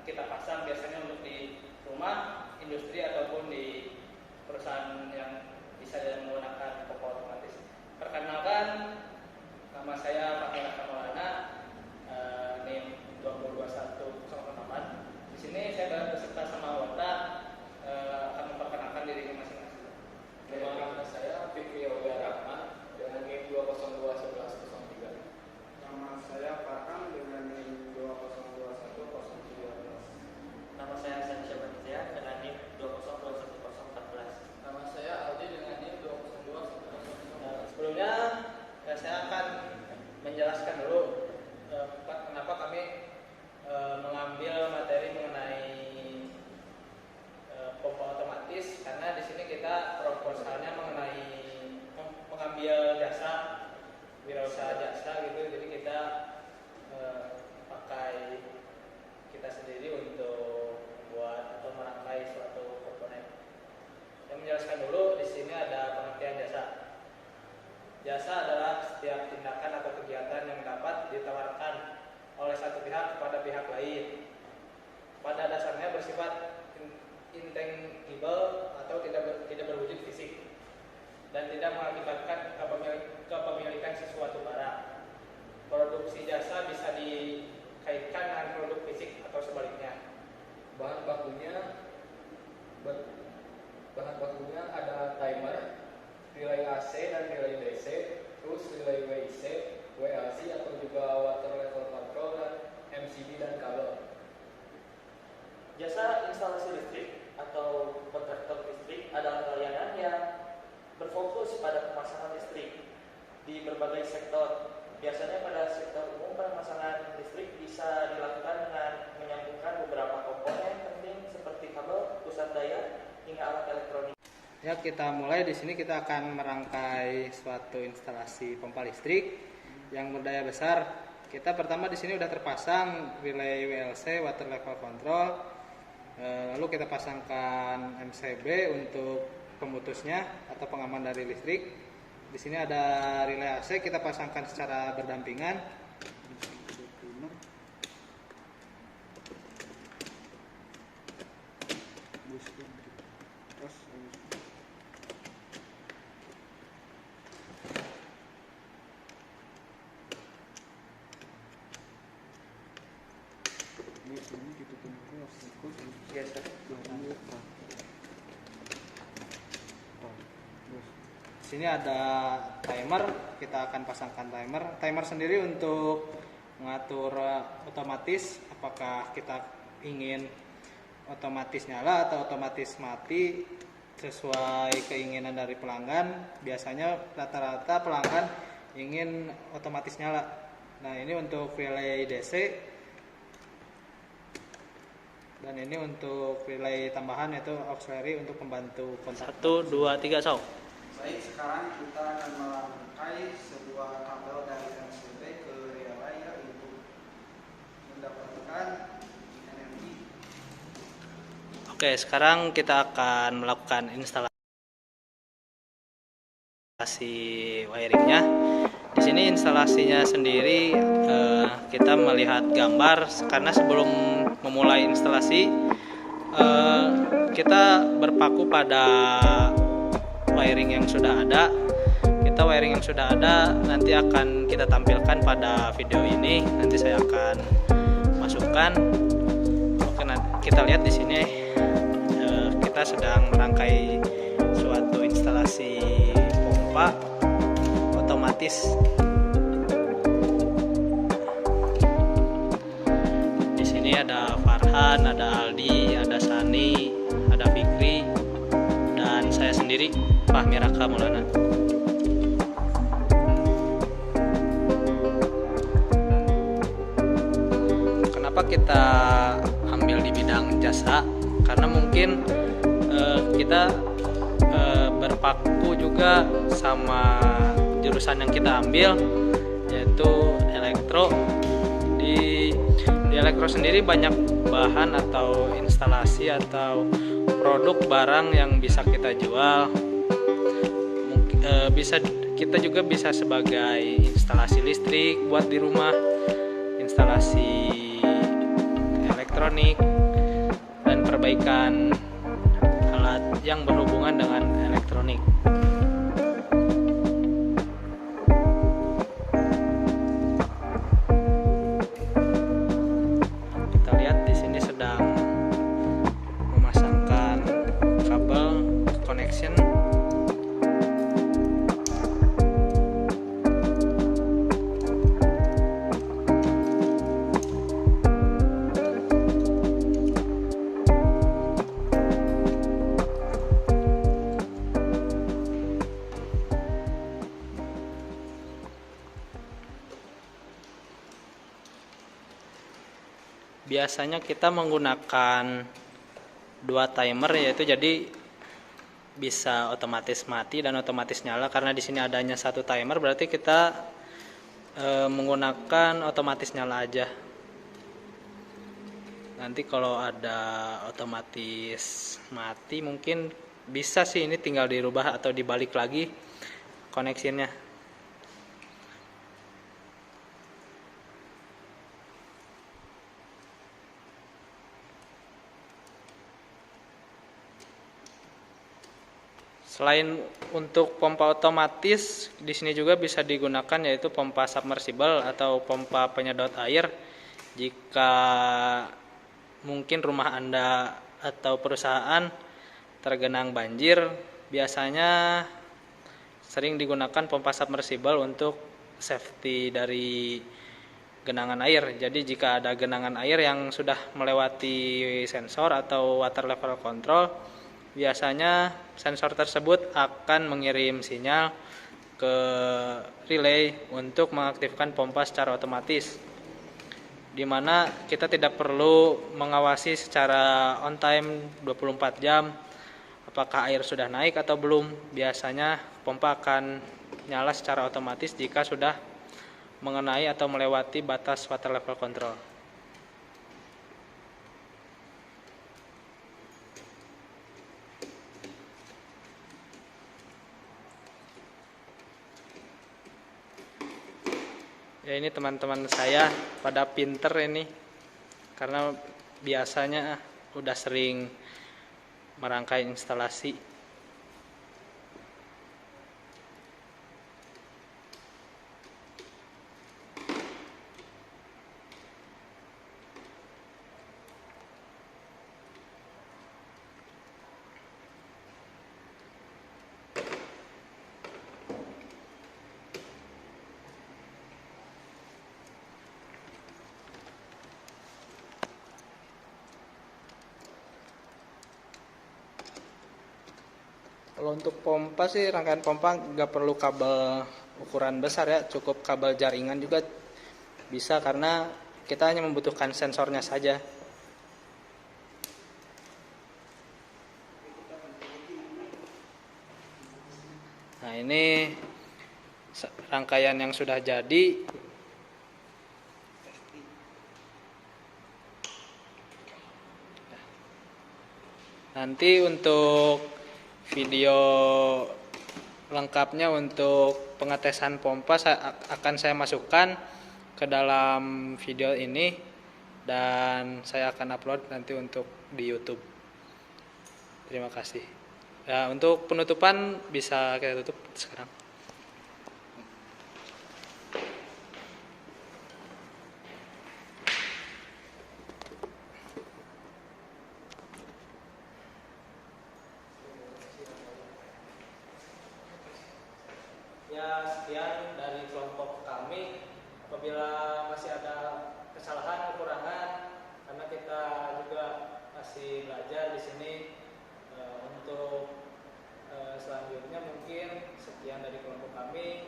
kita pasang biasanya untuk di rumah, industri ataupun di perusahaan yang bisa menggunakan pompa otomatis. Perkenalkan, nama saya Pak Raka Maulana, NIM 202108. Di sini saya berserta sama Wata akan memperkenalkan dirinya masing-masing. Nama saya Fikri Aulia Rahman dengan NIM 2021103. Nama saya Farhan dengan NIM 2021013. Nama saya Sanisha Banizia dengan NIM 2021014. Nama saya Aldi dengan NIM 2021014. Sebelumnya saya akan menjelaskan dulu kenapa kami mengambil materi mengenai pompa otomatis, karena di sini kita proposalnya mengenai mengambil jasa wirausaha jasa gitu, jadi kita pakai kita sendiri untuk membuat atau merangkai suatu komponen. Saya menjelaskan dulu, di sini ada pengertian jasa. Jasa adalah setiap tindakan atau kegiatan yang dapat ditawarkan oleh satu pihak kepada pihak lain. Pada dasarnya bersifat intangible atau tidak berwujud fisik dan tidak mengakibatkan kepemilikan sesuatu barang. Produksi jasa bisa dikaitkan dengan produk fisik atau sebaliknya. Bahan bakunya ada timer, relay AC dan relay DC, terus relay WIC, WLC atau juga water level control dan MCB dan kabel. Jasa instalasi listrik atau kontraktor listrik adalah layanan yang berfokus pada pemasangan listrik di berbagai sektor. Biasanya pada sektor umum, pemasangan listrik bisa dilakukan dengan menyambungkan beberapa komponen penting seperti kabel, pusat daya, hingga alat elektronik. Ya, kita mulai di sini. Kita akan merangkai suatu instalasi pompa listrik yang berdaya besar. Kita pertama di sini udah terpasang relay WLC, water level control. Lalu kita pasangkan MCB untuk pemutusnya atau pengaman dari listrik. Di sini ada relay AC, kita pasangkan secara berdampingan. Di sini ada timer, kita akan pasangkan timer. Timer sendiri untuk mengatur otomatis, apakah kita ingin otomatis nyala atau otomatis mati sesuai keinginan dari pelanggan. Biasanya rata-rata pelanggan ingin otomatis nyala. Nah, ini untuk relay DC dan ini untuk relay tambahan yaitu auxiliary untuk pembantu kontak. 1, 2, 3, so. Baik, sekarang kita akan merangkai sebuah kabel dari MCB ke relay untuk mendapatkan energi. Oke, sekarang kita akan melakukan instalasi wiringnya. Di sini instalasinya sendiri kita melihat gambar, karena sebelum memulai instalasi kita berpaku pada wiring yang sudah ada. Wiring yang sudah ada nanti akan kita tampilkan pada video ini. Nanti saya akan masukkan. Oke, kita lihat di sini kita sedang merangkai suatu instalasi pompa otomatis. Di sini ada Farhan, ada Aldi, ada Sani, ada Fikri, dan saya sendiri, Fahmi Raka Maulana. Kenapa kita ambil di bidang jasa? Karena mungkin kita berpaku juga sama jurusan yang kita ambil, yaitu elektro. Di elektro sendiri banyak bahan atau instalasi atau produk barang yang bisa kita jual. Kita juga bisa sebagai instalasi listrik buat di rumah, instalasi elektronik, perbaikan alat yang berhubungan dengan elektronik. Kita lihat di sini sedang memasangkan kabel connection. Biasanya kita menggunakan dua timer, yaitu jadi bisa otomatis mati dan otomatis nyala. Karena di sini adanya satu timer, berarti kita menggunakan otomatis nyala aja. Nanti kalau ada otomatis mati mungkin bisa sih, ini tinggal dirubah atau dibalik lagi koneksinya. Selain untuk pompa otomatis, di sini juga bisa digunakan yaitu pompa submersible atau pompa penyedot air. Jika mungkin rumah Anda atau perusahaan tergenang banjir, biasanya sering digunakan pompa submersible untuk safety dari genangan air. Jadi jika ada genangan air yang sudah melewati sensor atau water level control, biasanya sensor tersebut akan mengirim sinyal ke relay untuk mengaktifkan pompa secara otomatis, di mana kita tidak perlu mengawasi secara on time 24 jam apakah air sudah naik atau belum. Biasanya pompa akan nyala secara otomatis jika sudah mengenai atau melewati batas water level control. Ya, ini teman-teman saya pada pinter ini, karena biasanya udah sering merangkai instalasi. Kalau untuk pompa sih, rangkaian pompa nggak perlu kabel ukuran besar ya, cukup kabel jaringan juga bisa, karena kita hanya membutuhkan sensornya saja. Nah, ini rangkaian yang sudah jadi. Nanti untuk video lengkapnya untuk pengetesan pompa akan saya masukkan ke dalam video ini, dan saya akan upload nanti untuk di YouTube. Terima kasih. Ya, untuk penutupan bisa kita tutup sekarang. Ya, sekian dari kelompok kami. Apabila masih ada kesalahan, kekurangan, karena kita juga masih belajar di sini, untuk selanjutnya mungkin sekian dari kelompok kami.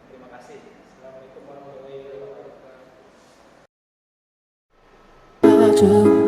Terima kasih. Assalamualaikum warahmatullahi wabarakatuh.